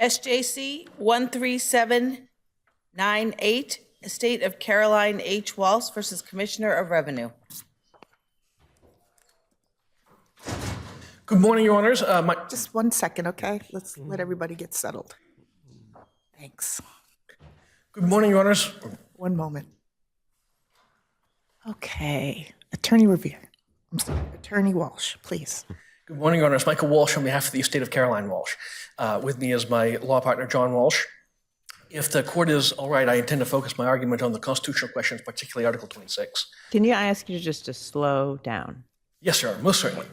SJC-13798, Estate of Caroline H. Walsh versus Commissioner of Revenue. Good morning, Your Honors. Just 1 second, okay? Let's let everybody get settled. Thanks. Good morning, Your Honors. 1 moment. Okay, Attorney Revere. I'm sorry, Attorney Walsh, please. Good morning, Your Honors. Michael Walsh on behalf of the estate of Caroline Walsh. With me is my law partner, John Walsh. If the court is all right, I intend to focus my argument on the constitutional questions, particularly Article 26. Can you ask you just to slow down? Yes, Your Honor, most certainly.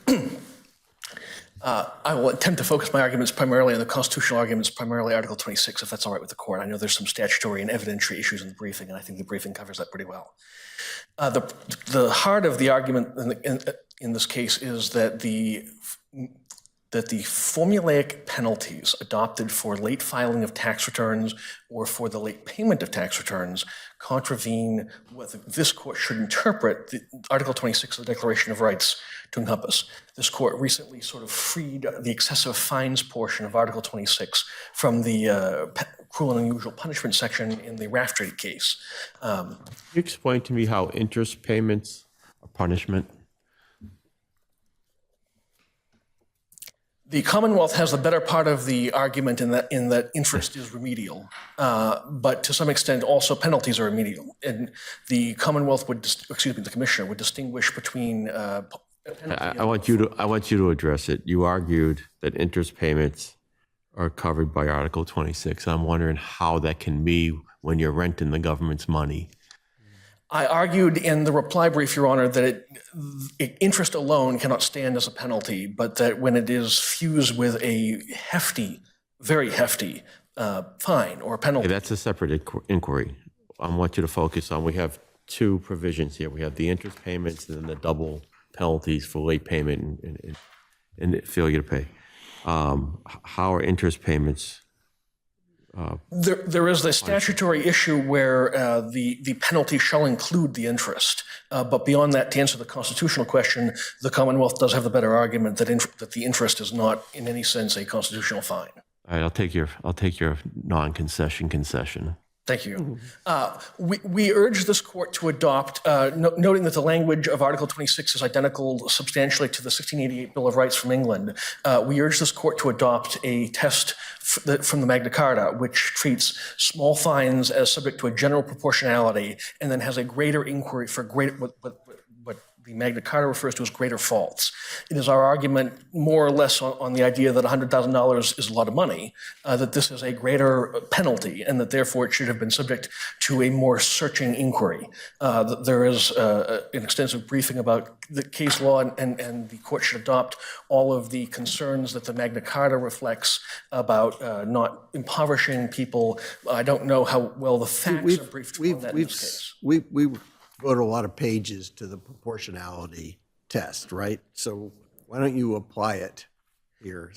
I will attempt to focus my arguments primarily on the constitutional arguments, primarily Article 26, if that's all right with the court. I know there's some statutory and evidentiary issues in the briefing, and I think the briefing covers that pretty well. The heart of the argument in this case is that the formulaic penalties adopted for late filing of tax returns or for the late payment of tax returns contravene what this court should interpret the Article 26 of the Declaration of Rights to encompass. This court recently sort of freed the excessive fines portion of Article 26 from the cruel and unusual punishment section in the Raftrate case. Can you explain to me how interest payments are punishment? The Commonwealth has the better part of the argument in that interest is remedial, but to some extent also penalties are remedial. And the Commonwealth would, the Commissioner would distinguish between. I want you to address it. You argued that interest payments are covered by Article 26. I'm wondering how that can be when you're renting the government's money. I argued in the reply brief, Your Honor, that interest alone cannot stand as a penalty, but that when it is fused with a hefty, very hefty fine or penalty. Okay, that's a separate inquiry. I want you to focus on, we have two provisions here. We have the interest payments and then the double penalties for late payment and failure to pay. How are interest payments? There is the statutory issue where the penalty shall include the interest. But beyond that, to answer the constitutional question, the Commonwealth does have the better argument that the interest is not in any sense a constitutional fine. All right, I'll take your non-concession concession. Thank you. We urge this court to adopt, noting that the language of Article 26 is identical substantially to the 1688 Bill of Rights from England, we urge this court to adopt a test from the Magna Carta, which treats small fines as subject to a general proportionality and then has a greater inquiry for what the Magna Carta refers to as greater faults. It is our argument more or less on the idea that $100,000 is a lot of money, that this is a greater penalty and that therefore it should have been subject to a more searching inquiry. There is an extensive briefing about the case law and the court should adopt all of the concerns that the Magna Carta reflects about not impoverishing people. I don't know how well the facts are briefed on that in this case. We wrote a lot of pages to the proportionality test, right? So why don't you apply it here?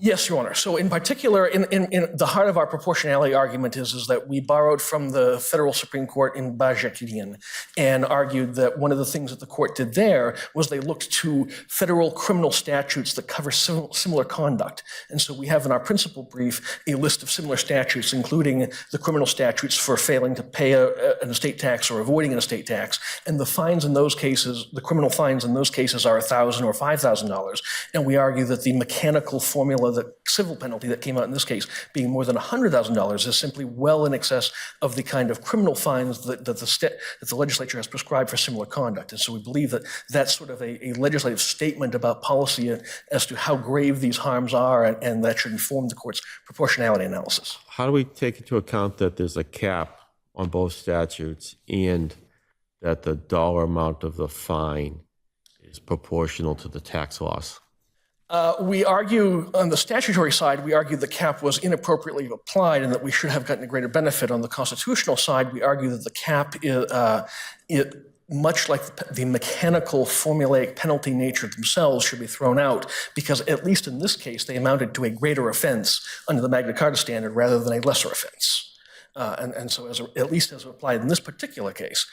Yes, Your Honor. So in particular, in the heart of our proportionality argument is that we borrowed from the federal Supreme Court in Bajakian and argued that one of the things that the court did there was they looked to federal criminal statutes that cover similar conduct. And so we have in our principal brief a list of similar statutes, including the criminal statutes for failing to pay an estate tax or avoiding an estate tax. And the fines in those cases, the criminal fines in those cases are $1,000 or $5,000. And we argue that the mechanical formula, the civil penalty that came out in this case being more than $100,000 is simply well in excess of the kind of criminal fines that the legislature has prescribed for similar conduct. And so we believe that that's sort of a legislative statement about policy as to how grave these harms are, and that should inform the court's proportionality analysis. How do we take into account that there's a cap on both statutes and that the dollar amount of the fine is proportional to the tax loss? We argue on the statutory side, we argue the cap was inappropriately applied and that we should have gotten a greater benefit. On the constitutional side, we argue that the cap is, much like the mechanical formulaic penalty nature themselves, should be thrown out because at least in this case, they amounted to a greater offense under the Magna Carta standard rather than a lesser offense. And so at least as applied in this particular case.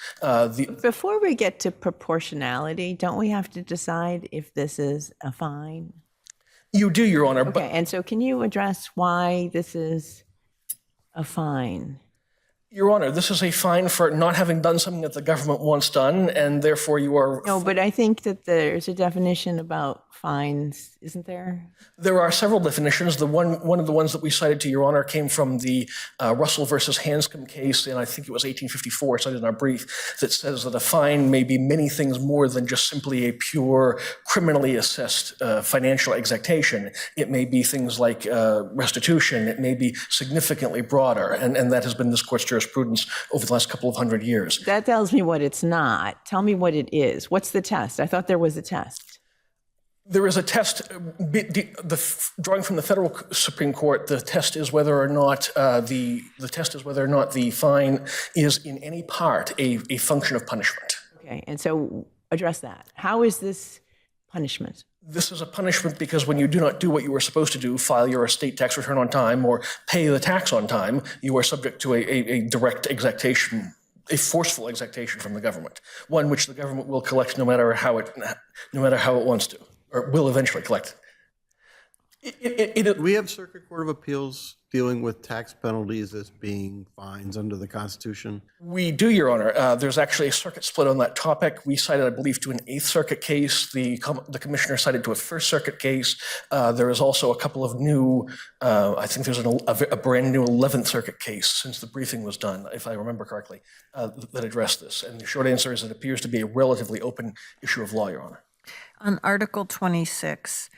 Before we get to proportionality, don't we have to decide if this is a fine? You do, Your Honor, but Okay, and so can you address why this is a fine? Your Honor, this is a fine for not having done something that the government wants done, and therefore you are. No, but I think that there's a definition about fines, isn't there? There are several definitions. One of the ones that we cited to Your Honor came from the Russell versus Hanscom case, and I think it was 1854, cited in our brief, that says that a fine may be many things more than just simply a pure criminally assessed financial exaction. It may be things like restitution. It may be significantly broader, and that has been this court's jurisprudence over the last couple of hundred years. That tells me what it's not. Tell me what it is. What's the test? I thought there was a test. There is a test, drawing from the federal Supreme Court. The test is whether or not the fine is in any part a function of punishment. Okay, and so address that. How is this punishment? This is a punishment because when you do not do what you were supposed to do, file your estate tax return on time or pay the tax on time, you are subject to a direct exactation, a forceful exactation from the government, one which the government will collect no matter how it wants to, or will eventually collect. We have Circuit Court of Appeals dealing with tax penalties as being fines under the Constitution. We do, Your Honor. There's actually a circuit split on that topic. We cited, I believe, to an Eighth Circuit case. The commissioner cited to a First Circuit case. There is also a couple of new, I think there's a brand new 11th Circuit case since the briefing was done, if I remember correctly, that addressed this. And the short answer is it appears to be a relatively open issue of law, Your Honor. On Article 26,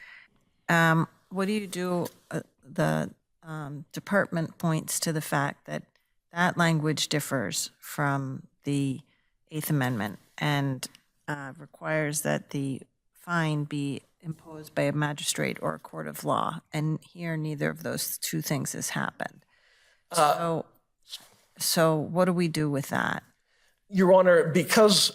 what do you do? The department points to the fact that that language differs from the Eighth Amendment and requires that the fine be imposed by a magistrate or a court of law. And here, neither of those two things has happened. So what do we do with that? Your Honor, because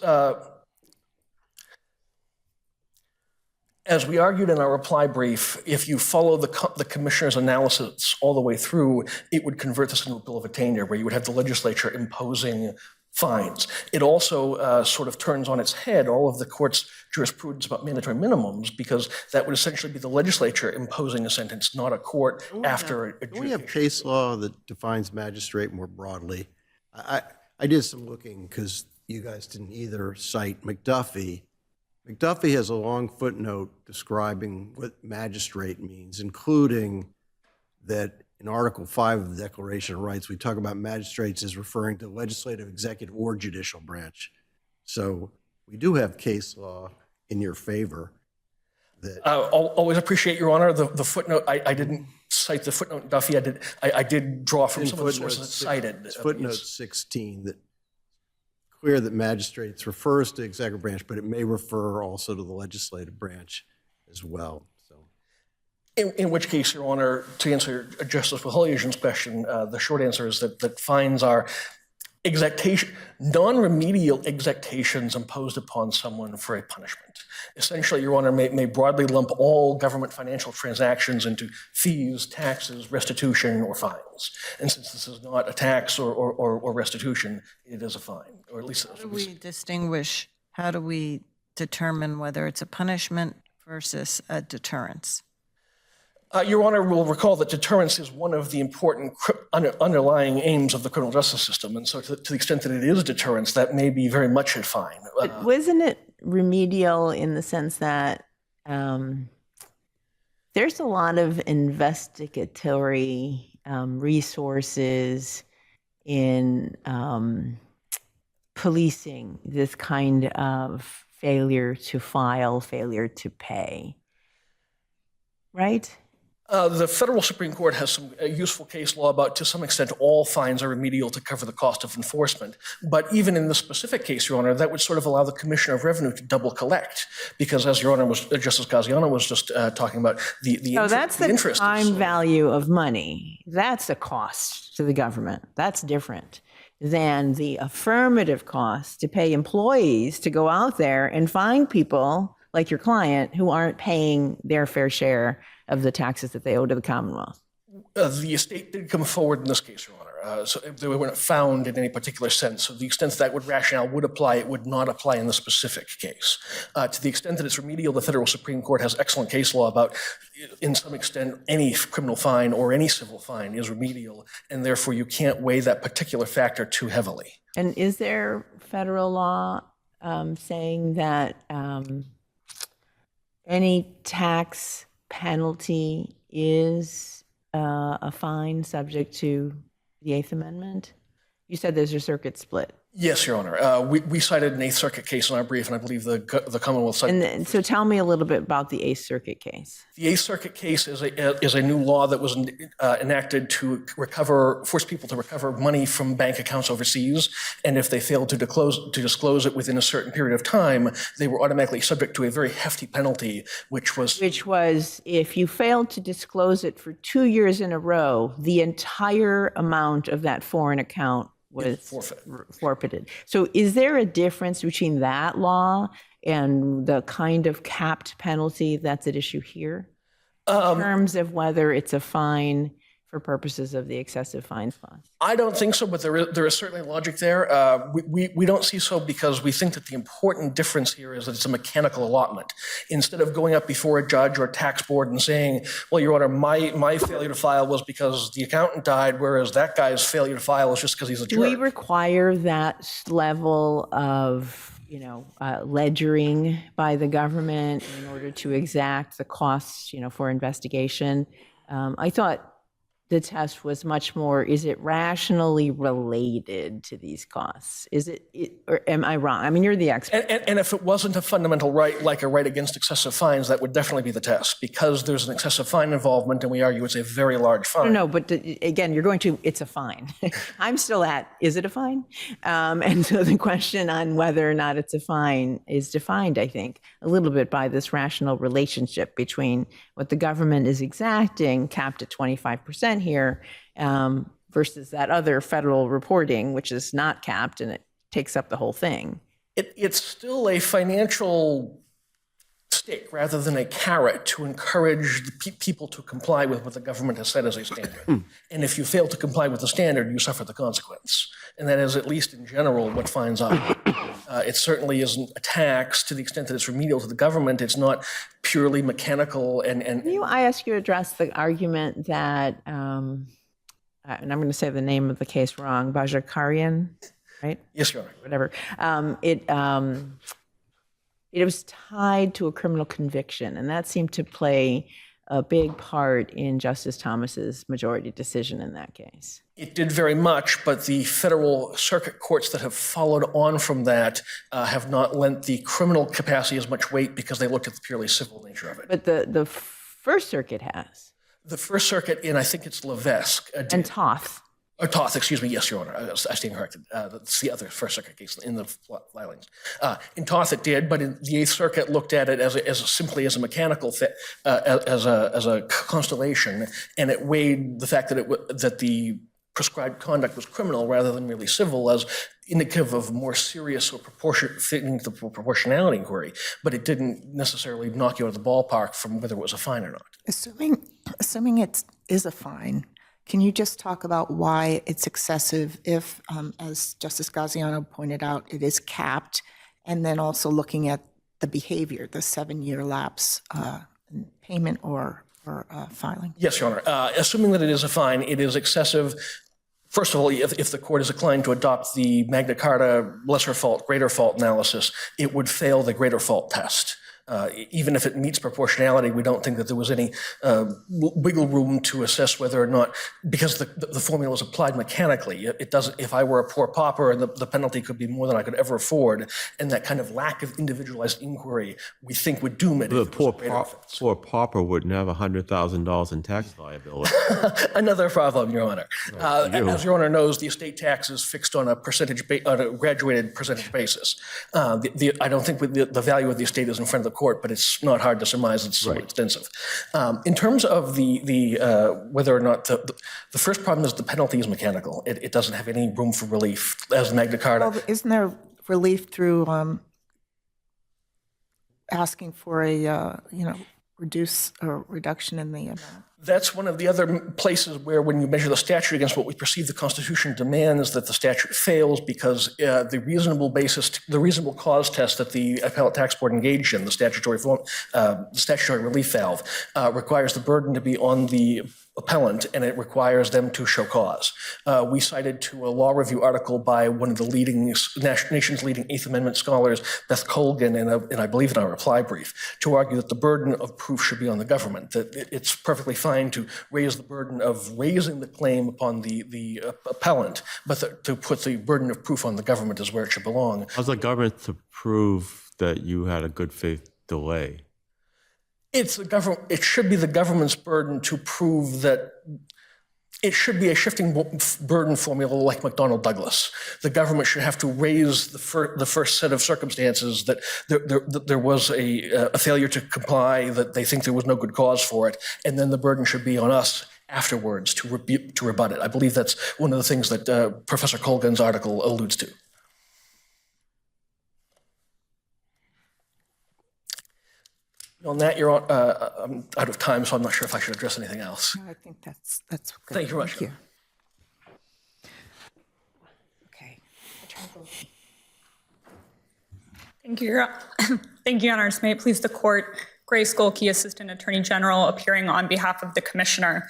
as we argued in our reply brief, if you follow the commissioner's analysis all the way through, it would convert this into a bill of attainder where you would have the legislature imposing fines. It also sort of turns on its head all of the court's jurisprudence about mandatory minimums, because that would essentially be the legislature imposing a sentence, not a court after adjudication. We have case law that defines magistrate more broadly. I did some looking because you guys didn't either cite McDuffie. McDuffie has a long footnote describing what magistrate means, including that in Article 5 of the Declaration of Rights, we talk about magistrates as referring to legislative, executive, or judicial branch. So we do have case law in your favor. That always appreciate, Your Honor, the footnote. I didn't cite the footnote, Duffy. I did draw from some of the sources that cited. Footnote 16, that clear that magistrates refers to executive branch, but it may refer also to the legislative branch as well. So, in which case, Your Honor, to answer Justice Waholian's question, the short answer is that fines are non-remedial exactions imposed upon someone for a punishment. Essentially, Your Honor, may broadly lump all government financial transactions into fees, taxes, restitution, or fines. And since this is not a tax or restitution, it is a fine, or at least. How do we determine whether it's a punishment versus a deterrence? Your Honor will recall that deterrence is one of the important underlying aims of the criminal justice system. And so to the extent that it is deterrence, that may be very much a fine. But wasn't it remedial in the sense that there's a lot of investigatory resources in policing this kind of failure to file, failure to pay, right? The federal Supreme Court has some useful case law about, to some extent, all fines are remedial to cover the cost of enforcement. But even in this specific case, Your Honor, that would sort of allow the Commissioner of Revenue to double collect, because as Your Honor Justice Gaziano was just talking about, the that's the interest time value of money. That's a cost to the government. That's different than the affirmative cost to pay employees to go out there and find people like your client who aren't paying their fair share of the taxes that they owe to the Commonwealth. The estate did come forward in this case, Your Honor. So they weren't found in any particular sense. So the extent that rationale would apply, it would not apply in the specific case. To the extent that it's remedial, the federal Supreme Court has excellent case law about, in some extent, any criminal fine or any civil fine is remedial, and therefore you can't weigh that particular factor too heavily. And is there federal law saying that any tax penalty is a fine subject to the Eighth Amendment? You said there's a circuit split. Yes, Your Honor. We cited an Eighth Circuit case in our brief, and I believe the Commonwealth cited. And so tell me a little bit about the Eighth Circuit case. The Eighth Circuit case is a new law that was enacted to force people to recover money from bank accounts overseas, and if they failed to disclose it within a certain period of time, they were automatically subject to a very hefty penalty, which was if you failed to disclose it for 2 years in a row, the entire amount of that foreign account was forfeited. So is there a difference between that law and the kind of capped penalty that's at issue here in terms of whether it's a fine for purposes of the excessive fines clause? I don't think so, but there is certainly logic there. We don't see so because we think that the important difference here is that it's a mechanical allotment. Instead of going up before a judge or a tax board and saying, well, Your Honor, my failure to file was because the accountant died, whereas that guy's failure to file is just because he's a jerk. Do we require that level of ledgering by the government in order to exact the costs, for investigation? I thought the test was much more, is it rationally related to these costs? Or am I wrong? I mean, you're the expert. And if it wasn't a fundamental right, like a right against excessive fines, that would definitely be the test, because there's an excessive fine involvement, and we argue it's a very large fine. No, but again, it's a fine. I'm still at, is it a fine? And so the question on whether or not it's a fine is defined, I think, a little bit by this rational relationship between what the government is exacting, capped at 25% here, versus that other federal reporting, which is not capped and it takes up the whole thing. It's still a financial stick rather than a carrot to encourage the people to comply with what the government has set as a standard. And if you fail to comply with the standard, you suffer the consequence. And that is, at least in general, what fines are. It certainly isn't a tax to the extent that it's remedial to the government. It's not purely mechanical. I ask you to address the argument that, and I'm going to say the name of the case wrong, Bajakarian, right? Yes, Your Honor. Whatever. It was tied to a criminal conviction, and that seemed to play a big part in Justice Thomas's majority decision in that case. It did very much, but the federal circuit courts that have followed on from that have not lent the criminal capacity as much weight because they looked at the purely civil nature of it. But the First Circuit has. The First Circuit, and I think it's Levesque. And Toth. Or Toth, excuse me. Yes, Your Honor. I stand corrected. That's the other First Circuit case in the filings. In Toth, it did, but in the Eighth Circuit looked at it as simply as a mechanical as a constellation, and it weighed the fact that the prescribed conduct was criminal rather than merely civil as indicative of more serious or fitting the proportionality inquiry, but it didn't necessarily knock you out of the ballpark from whether it was a fine or not. Assuming it is a fine, can you just talk about why it's excessive if, as Justice Gaziano pointed out, it is capped, and then also looking at the behavior, the 7-year lapse in payment or filing? Yes, Your Honor. Assuming that it is a fine, it is excessive. First of all, if the court is inclined to adopt the Magna Carta lesser fault, greater fault analysis, it would fail the greater fault test. Even if it meets proportionality, we don't think that there was any wiggle room to assess whether or not, because the formula was applied mechanically. It doesn't. If I were a poor pauper, and the penalty could be more than I could ever afford, and that kind of lack of individualized inquiry, we think would doom it. The poor pauper wouldn't have $100,000 in tax liability. Another problem, Your Honor. As Your Honor knows, the estate tax is fixed on a graduated percentage basis. I don't think the value of the estate is in front of the court, but it's not hard to surmise it's so extensive. In terms of whether or not the first problem is the penalty is mechanical. It doesn't have any room for relief as Magna Carta. Well, isn't there relief through asking for a reduction in the amount? That's one of the other places where when you measure the statute against what we perceive the Constitution demands, that the statute fails because the reasonable cause test that the appellate tax board engaged in, the statutory relief valve, requires the burden to be on the appellant, and it requires them to show cause. We cited to a law review article by one of the nation's leading Eighth Amendment scholars, Beth Colgan, and I believe in our reply brief, to argue that the burden of proof should be on the government, that it's perfectly fine to raise the burden of raising the claim upon the appellant, but to put the burden of proof on the government is where it should belong. How's the government to prove that you had a good faith delay? It should be the government's burden to prove that it should be a shifting burden formula like McDonnell Douglas. The government should have to raise the first set of circumstances that there was a failure to comply, that they think there was no good cause for it, and then the burden should be on us afterwards to rebut it. I believe that's one of the things that Professor Colgan's article alludes to. On that, I'm out of time, so I'm not sure if I should address anything else. No, I think that's good. Thank you very much. Thank you. Okay. Thank you, thank you, Your Honors. May it please the Court, Grace Golke, Assistant Attorney General, appearing on behalf of the Commissioner.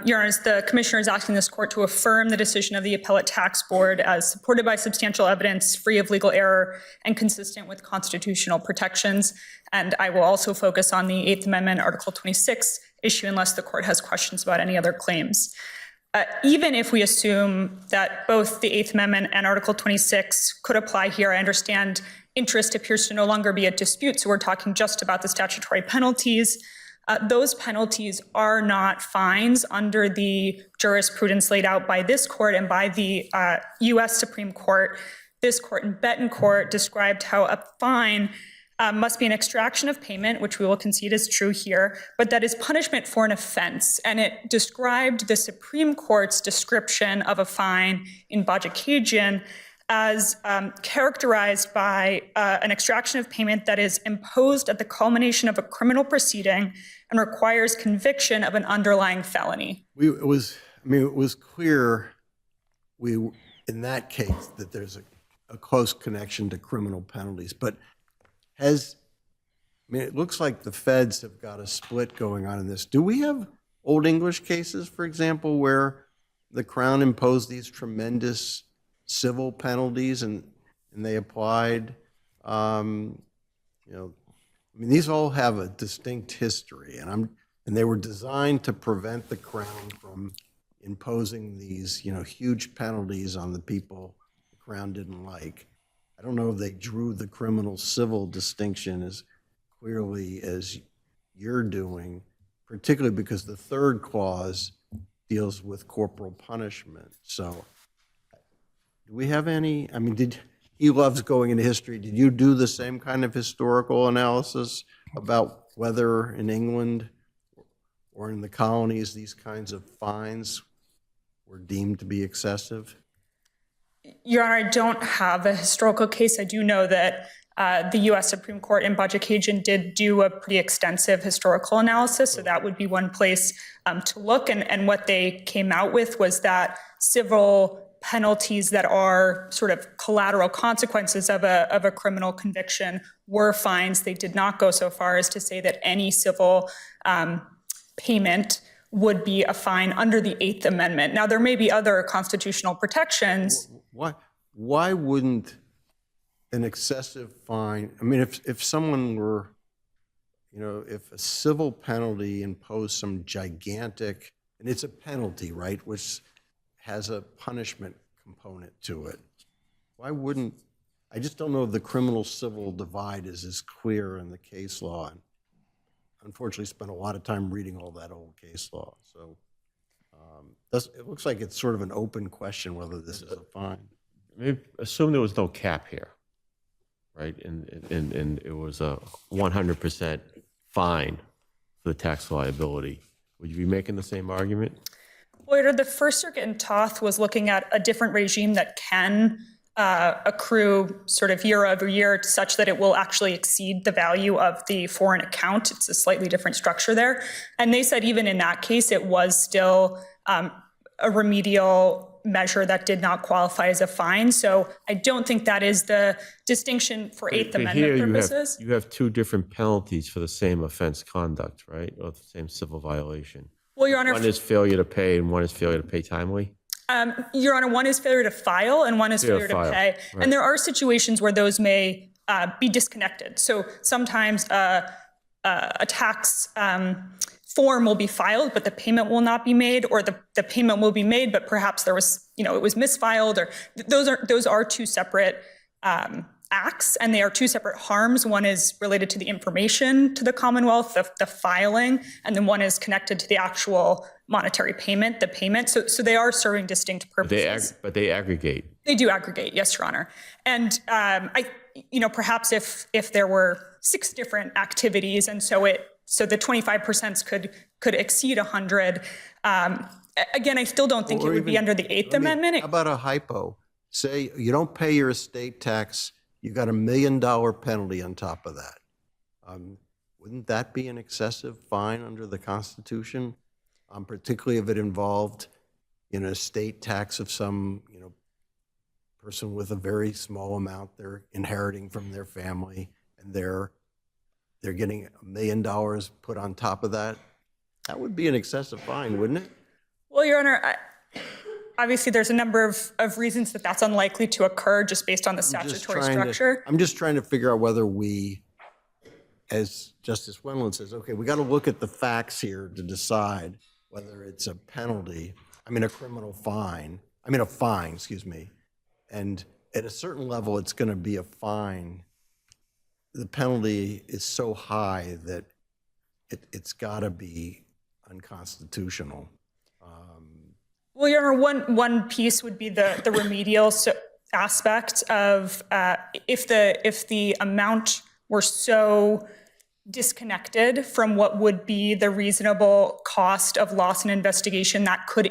Your Honors, the Commissioner is asking this Court to affirm the decision of the Appellate Tax Board as supported by substantial evidence, free of legal error, and consistent with constitutional protections. And I will also focus on the Eighth Amendment, Article 26 issue, unless the Court has questions about any other claims. Even if we assume that both the Eighth Amendment and Article 26 could apply here, I understand interest appears to no longer be at dispute, so we're talking just about the statutory penalties. Those penalties are not fines under the jurisprudence laid out by this court and by the U.S. Supreme Court. This court in Betancourt described how a fine must be an extraction of payment, which we will concede is true here, but that is punishment for an offense. And it described the Supreme Court's description of a fine in Bajikagian as characterized by an extraction of payment that is imposed at the culmination of a criminal proceeding and requires conviction of an underlying felony. It was clear in that case that there's a close connection to criminal penalties, but it looks like the feds have got a split going on in this. Do we have Old English cases, for example, where the Crown imposed these tremendous civil penalties and they applied, these all have a distinct history, and they were designed to prevent the Crown from imposing these, huge penalties on the people the Crown didn't like. I don't know if they drew the criminal civil distinction as clearly as you're doing, particularly because the third clause deals with corporal punishment. So do we have any, he loves going into history. Did you do the same kind of historical analysis about whether in England or in the colonies these kinds of fines were deemed to be excessive? Your Honor, I don't have a historical case. I do know that the U.S. Supreme Court in Bajikagian did do a pretty extensive historical analysis, so that would be one place to look. And what they came out with was that civil penalties that are sort of collateral consequences of a criminal conviction were fines. They did not go so far as to say that any civil payment would be a fine under the Eighth Amendment. Now, there may be other constitutional protections. Why wouldn't an excessive fine, if someone were, if a civil penalty imposed some gigantic, and it's a penalty, right, which has a punishment component to it, why wouldn't, I just don't know if the criminal civil divide is as clear in the case law. And unfortunately spent a lot of time reading all that old case law. So it looks like it's sort of an open question whether this is a fine. Maybe assume there was no cap here, right? And it was a 100% fine for the tax liability. Would you be making the same argument? Well, the First Circuit in Toth was looking at a different regime that can accrue sort of year over year such that it will actually exceed the value of the foreign account. It's a slightly different structure there. And they said even in that case, it was still a remedial measure that did not qualify as a fine. So I don't think that is the distinction for Eighth But Amendment here purposes. you have two different penalties for the same offense conduct, right? Or the same civil violation. Well, Your Honor, One is failure to pay and one is failure to pay timely. Your Honor, one is failure to file and one is failure to file, pay. right. And there are situations where those may be disconnected. So sometimes a tax form will be filed, but the payment will not be made, or the payment will be made, but perhaps there was, it was misfiled, or those are two separate acts, and they are two separate harms. One is related to the information to the Commonwealth, the filing, and then one is connected to the actual monetary payment, the payment. So they are serving distinct purposes. But they aggregate. They do aggregate, yes, Your Honor. And perhaps if there were 6 different activities, and so the 25% could exceed 100. Again, I still don't think it would be under the Eighth Amendment. How about a hypo? Say you don't pay your estate tax, you got $1 million penalty on top of that. Wouldn't that be an excessive fine under the Constitution? Particularly if it involved, an estate tax of some, person with a very small amount they're inheriting from their family, and they're getting $1 million put on top of that. That would be an excessive fine, wouldn't it? Well, Your Honor, obviously there's a number of reasons that that's unlikely to occur just based on the statutory structure. I'm just trying to figure out whether we, as Justice Wendland says, okay, we got to look at the facts here to decide whether it's a penalty, a criminal fine, a fine, excuse me. And at a certain level, it's going to be a fine. The penalty is so high that it's got to be unconstitutional. Well, Your Honor, one piece would be the remedial aspect of if the amount were so disconnected from what would be the reasonable cost of loss and investigation, that could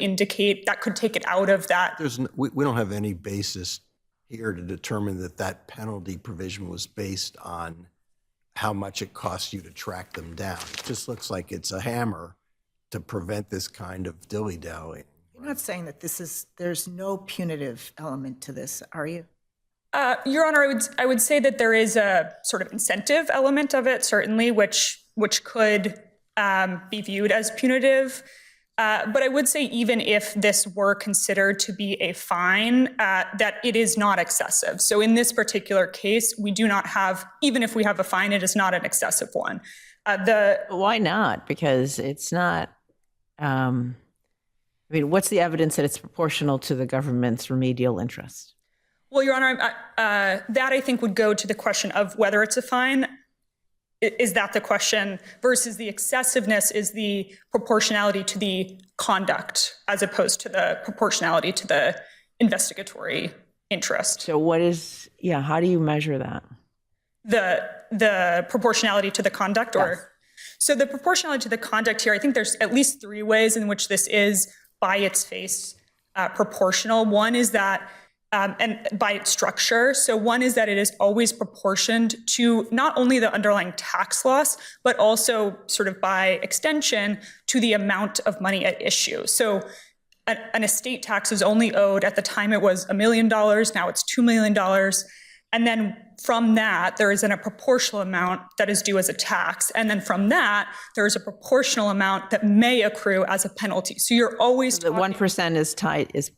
take it out of that. We don't have any basis here to determine that penalty provision was based on how much it costs you to track them down. It just looks like it's a hammer to prevent this kind of dilly-dallying. You're not saying that there's no punitive element to this, are you? Your Honor, I would say that there is a sort of incentive element of it, certainly, which could be viewed as punitive. But I would say even if this were considered to be a fine, that it is not excessive. So in this particular case, we do not have, even if we have a fine, it is not an excessive one. Why not? Because it's not, what's the evidence that it's proportional to the government's remedial interest? Well, Your Honor, that I think would go to the question of whether it's a fine. Is that the question? Versus the excessiveness is the proportionality to the conduct as opposed to the proportionality to the investigatory interest. So how do you measure that? The proportionality to the conduct? Yes. So the proportionality to the conduct here, I think there's at least 3 ways in which this is by its face proportional. One is that and by its structure. So one is that it is always proportioned to not only the underlying tax loss, but also sort of by extension to the amount of money at issue. So an estate tax is only owed at the time it was $1 million, now it's $2 million. And then from that, there is a proportional amount that is due as a tax. And then from that, there is a proportional amount that may accrue as a penalty. So you're always The 1% is tied, is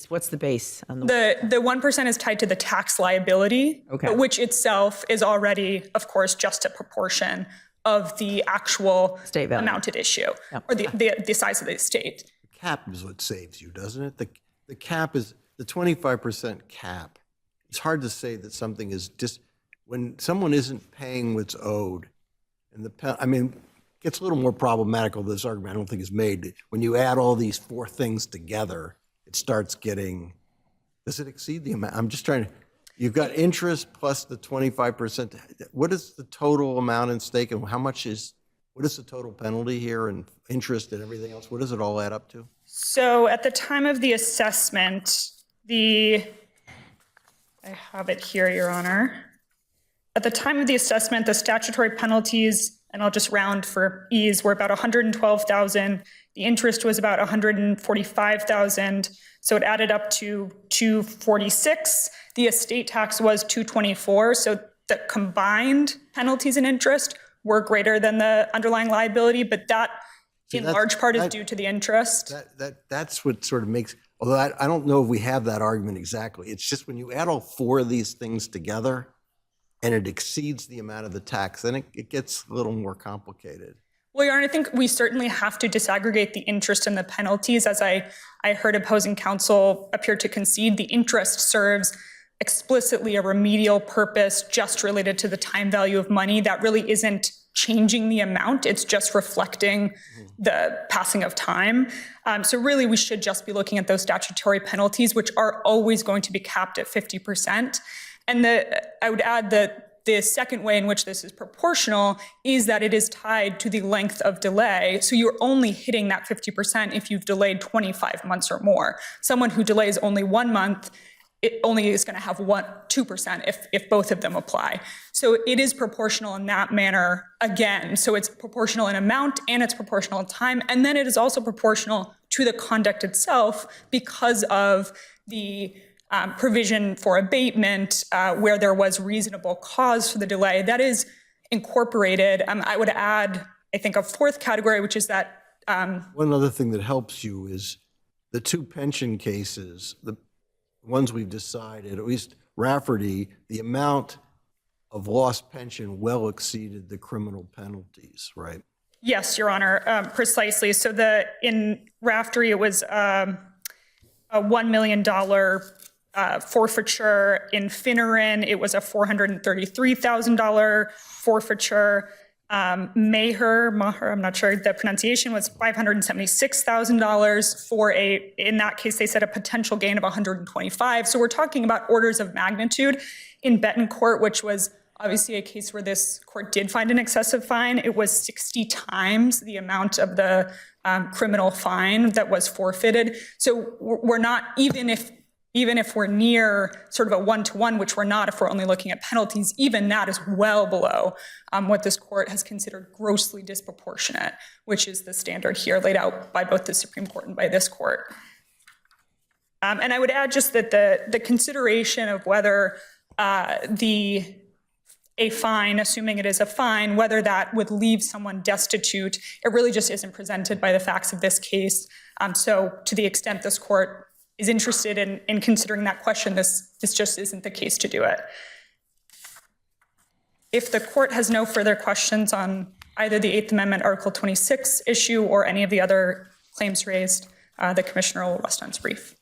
what's the base on the 1% is tied to the tax liability, Okay. which itself is already, of course, just a proportion of the actual State value. amount at issue, or the size of the estate. The cap is what saves you, doesn't it? The cap is the 25% cap. It's hard to say that something is when someone isn't paying what's owed, and it gets a little more problematical. This argument I don't think is made. When you add all these 4 things together, it starts getting, does it exceed the amount? I'm just trying to, you've got interest plus the 25%. What is the total amount in stake, and what is the total penalty here, and interest and everything else? What does it all add up to? So at the time of the assessment, the I have it here, Your Honor. At the time of the assessment, the statutory penalties, and I'll just round for ease, were about $112,000. The interest was about $145,000. So it added up to $246,000. The estate tax was $224,000. So the combined penalties and interest were greater than the underlying liability, but that in large part is due to the interest. That's what sort of makes, although I don't know if we have that argument exactly. It's just when you add all four of these things together and it exceeds the amount of the tax, then it gets a little more complicated. Well, Your Honor, I think we certainly have to disaggregate the interest and the penalties. As I heard opposing counsel appear to concede, the interest serves explicitly a remedial purpose just related to the time value of money. That really isn't changing the amount. It's just reflecting the passing of time. So really, we should just be looking at those statutory penalties, which are always going to be capped at 50%. And I would add that the second way in which this is proportional is that it is tied to the length of delay. So you're only hitting that 50% if you've delayed 25 months or more. Someone who delays only 1 month, it only is going to have 2% if both of them apply. So it is proportional in that manner again. So it's proportional in amount and it's proportional in time. And then it is also proportional to the conduct itself because of the provision for abatement where there was reasonable cause for the delay. That is incorporated. I would add, I think, a fourth category, which is that. One other thing that helps you is the two pension cases, the ones we've decided, at least Rafferty, the amount of lost pension well exceeded the criminal penalties, right? Yes, Your Honor, precisely. So in Rafferty, it was a $1 million forfeiture. In Finneran, it was a $433,000 forfeiture. Maher, I'm not sure the pronunciation, was $576,000 for in that case, they said a potential gain of 125. So we're talking about orders of magnitude. In Betancourt, which was obviously a case where this court did find an excessive fine, it was 60 times the amount of the criminal fine that was forfeited. So we're not, even if we're near sort of a one-to-one, which we're not if we're only looking at penalties, even that is well below what this court has considered grossly disproportionate, which is the standard here laid out by both the Supreme Court and by this court. And I would add just that the consideration of whether a fine, assuming it is a fine, whether that would leave someone destitute, it really just isn't presented by the facts of this case. So to the extent this court is interested in considering that question, this just isn't the case to do it. If the court has no further questions on either the Eighth Amendment Article 26 issue or any of the other claims raised, the commissioner will rest on his brief.